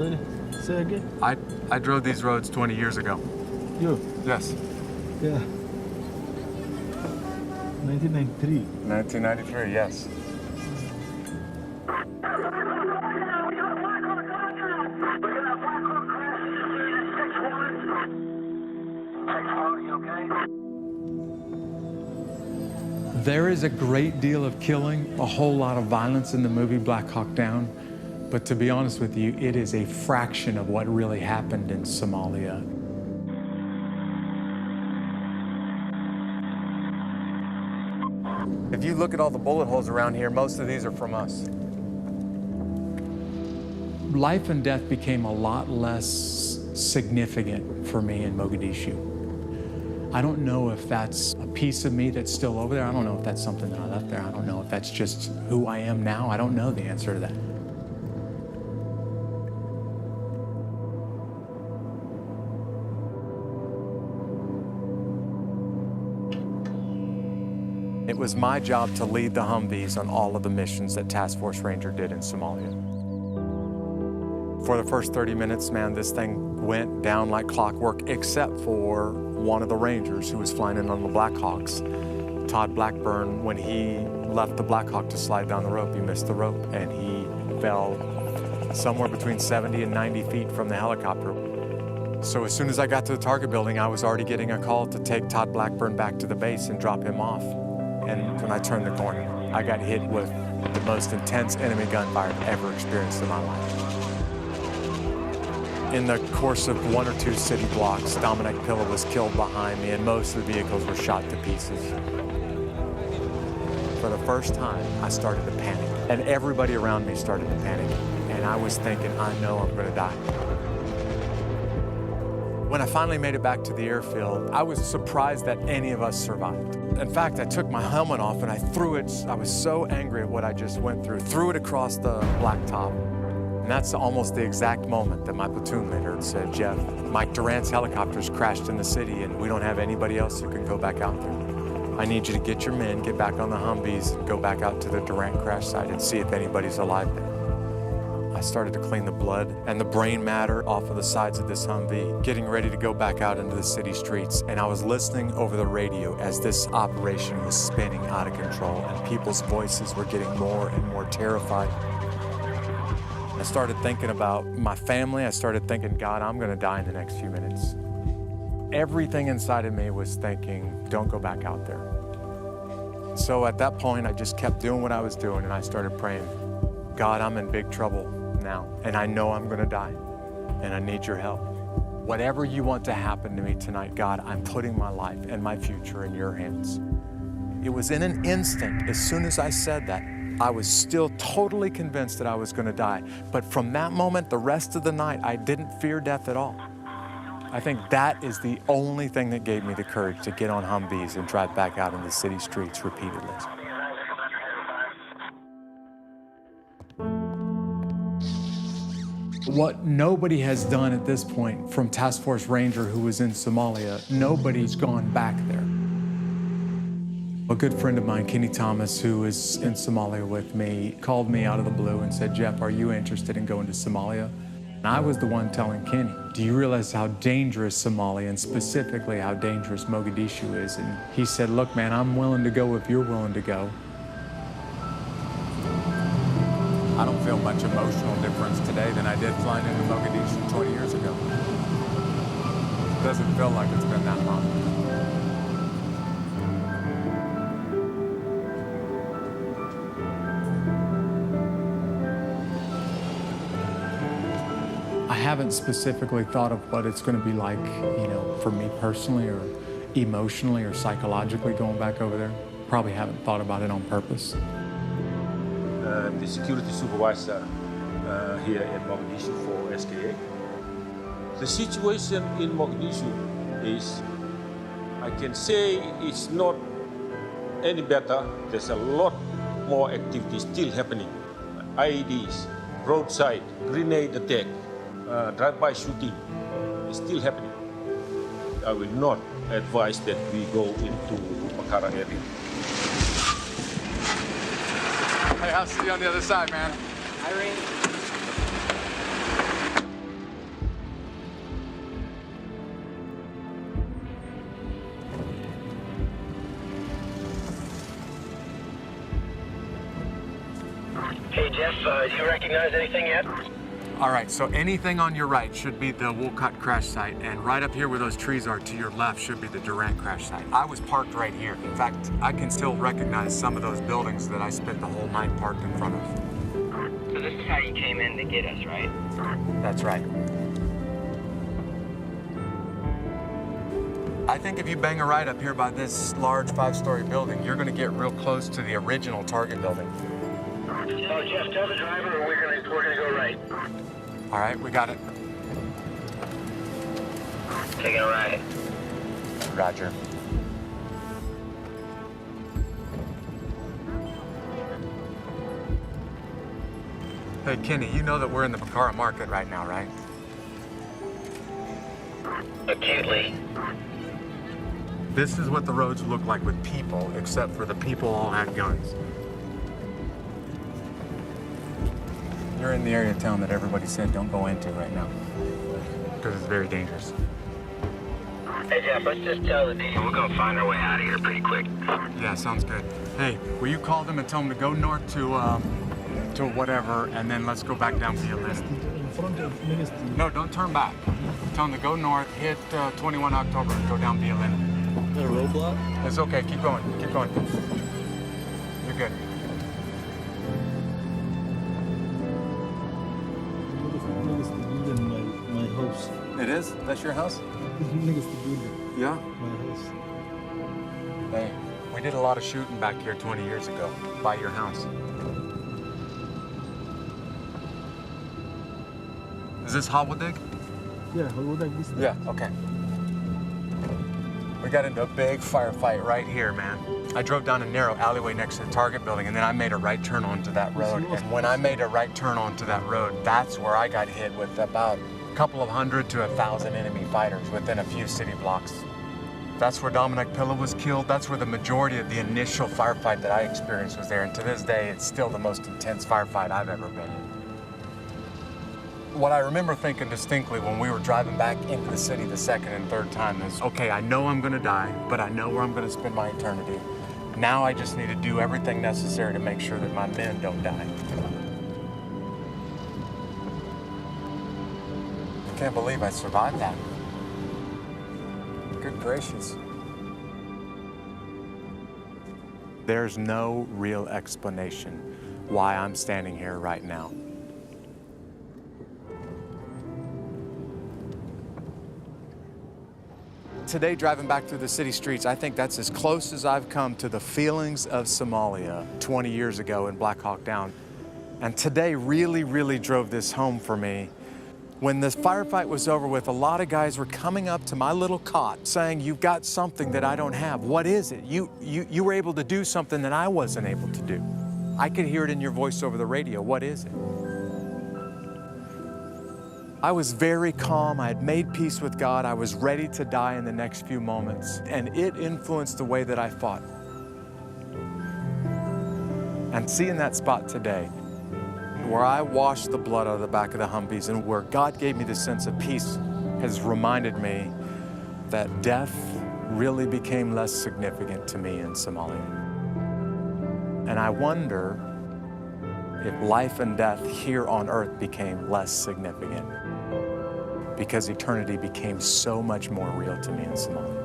Sorry, say again. I drove these roads 20 years ago. You? Yes. Yeah. 1993. 1993, yes. There is a great deal of killing, a whole lot of violence in the movie Black Hawk Down, but to be honest with you, it is a fraction of what really happened in Somalia. If you look at all the bullet holes around here, most of these are from us. Life and death became a lot less significant for me in Mogadishu. I don't know if that's a piece of me that's still over there. I don't know if that's something that I left there. I don't know if that's just who I am now. I don't know the answer to that. It was my job to lead the Humvees on all of the missions that Task Force Ranger did in Somalia. For the first 30 minutes, man, this thing went down like clockwork, except for one of the Rangers who was flying in on the Black Hawks. Todd Blackburn, when he left the Black Hawk to slide down the rope, he missed the rope and he fell somewhere between 70 and 90 feet from the helicopter. So as soon as I got to the target building, I was already getting a call to take Todd Blackburn back to the base and drop him off. And when I turned the corner, I got hit with the most intense enemy gunfire I've ever experienced in my life. In the course of 1 or 2 city blocks, Dominic Pilla was killed behind me and most of the vehicles were shot to pieces. For the first time, I started to panic and everybody around me started to panic. And I was thinking, I know I'm gonna die. When I finally made it back to the airfield, I was surprised that any of us survived. In fact, I took my helmet off and I threw it. I was so angry at what I just went through, threw it across the blacktop. And that's almost the exact moment that my platoon leader said, Jeff, Mike Durant's helicopters crashed in the city and we don't have anybody else who can go back out there. I need you to get your men, get back on the Humvees, and go back out to the Durant crash site and see if anybody's alive there. I started to clean the blood and the brain matter off of the sides of this Humvee, getting ready to go back out into the city streets. And I was listening over the radio as this operation was spinning out of control and people's voices were getting more and more terrified. I started thinking about my family. I started thinking, God, I'm gonna die in the next few minutes. Everything inside of me was thinking, don't go back out there. So at that point, I just kept doing what I was doing and I started praying, God, I'm in big trouble now, and I know I'm gonna die, and I need your help. Whatever you want to happen to me tonight, God, I'm putting my life and my future in your hands. It was in an instant, as soon as I said that, I was still totally convinced that I was gonna die. But from that moment, the rest of the night, I didn't fear death at all. I think that is the only thing that gave me the courage to get on Humvees and drive back out in the city streets repeatedly. What nobody has done at this point from Task Force Ranger who was in Somalia, nobody's gone back there. A good friend of mine, Kenny Thomas, who was in Somalia with me, called me out of the blue and said, Jeff, are you interested in going to Somalia? And I was the one telling Kenny, do you realize how dangerous Somalia and specifically how dangerous Mogadishu is? And he said, look, man, I'm willing to go if you're willing to go. I don't feel much emotional difference today than I did flying into Mogadishu 20 years ago. It doesn't feel like it's been that long. I haven't specifically thought of what it's going to be like, you know, for me personally or emotionally or psychologically going back over there. Probably haven't thought about it on purpose. The security supervisor here in Mogadishu for SKA. The situation in Mogadishu is, I can say it's not any better. There's a lot more activity still happening. IEDs, roadside, grenade attack, drive-by shooting is still happening. I will not advise that we go into Makara area. Hey, I'll see you on the other side, man. Irene. Hey, Jeff, do you recognize anything yet? All right, so anything on your right should be the Wolcott crash site, and right up here where those trees are to your left should be the Durant crash site. I was parked right here. In fact, I can still recognize some of those buildings that I spent the whole night parked in front of. So this is how you came in to get us, right? That's right. I think if you bang a right up here by this large 5-story building, you're gonna get real close to the original Target building. Oh, Jeff, tell the driver we're gonna go right. All right, we got it. Taking a right. Roger. Hey, Kenny, you know that we're in the Bacara market right now, right? Acutely. This is what the roads look like with people, except for the people all had guns. You're in the area of town that everybody said don't go into right now, because it's very dangerous. Hey, Jeff, let's just tell the deal. We're gonna find our way out of here pretty quick. Yeah, sounds good. Hey, will you call them and tell them to go north to whatever, and then let's go back down via list. In front of Ministry. No, don't turn back. Tell them to go north, hit 21 October, and go down via Lynn. The roadblock? It's okay, keep going, keep going. You're good. Next to building my house. It is? That's your house? Next to building Yeah. my house. Hey, we did a lot of shooting back here 20 years ago, by your house. Is this Hawadig? Yeah, how would I miss that? Yeah, okay. We got into a big firefight right here, man. I drove down a narrow alleyway next to the Target building, and then I made a right turn onto that road. And when I made a right turn onto that road, that's where I got hit with about a couple of 100 to 1,000 enemy fighters within a few city blocks. That's where Dominic Pilla was killed. That's where the majority of the initial firefight that I experienced was there. And to this day, it's still the most intense firefight I've ever been in. What I remember thinking distinctly when we were driving back into the city the second and third time is, okay, I know I'm gonna die, but I know where I'm gonna spend my eternity. Now I just need to do everything necessary to make sure that my men don't die. I can't believe I survived that. Good gracious. There's no real explanation why I'm standing here right now. Today, driving back through the city streets, I think that's as close as I've come to the feelings of Somalia 20 years ago in Black Hawk Down. And today really, really drove this home for me. When the firefight was over with, a lot of guys were coming up to my little cot saying, you've got something that I don't have. What is it? You were able to do something that I wasn't able to do. I could hear it in your voice over the radio. What is it? I was very calm. I had made peace with God. I was ready to die in the next few moments. And it influenced the way that I fought. And seeing that spot today, where I washed the blood out of the back of the Humvees and where God gave me this sense of peace, has reminded me that death really became less significant to me in Somalia. And I wonder if life and death here on earth became less significant because eternity became so much more real to me in Somalia.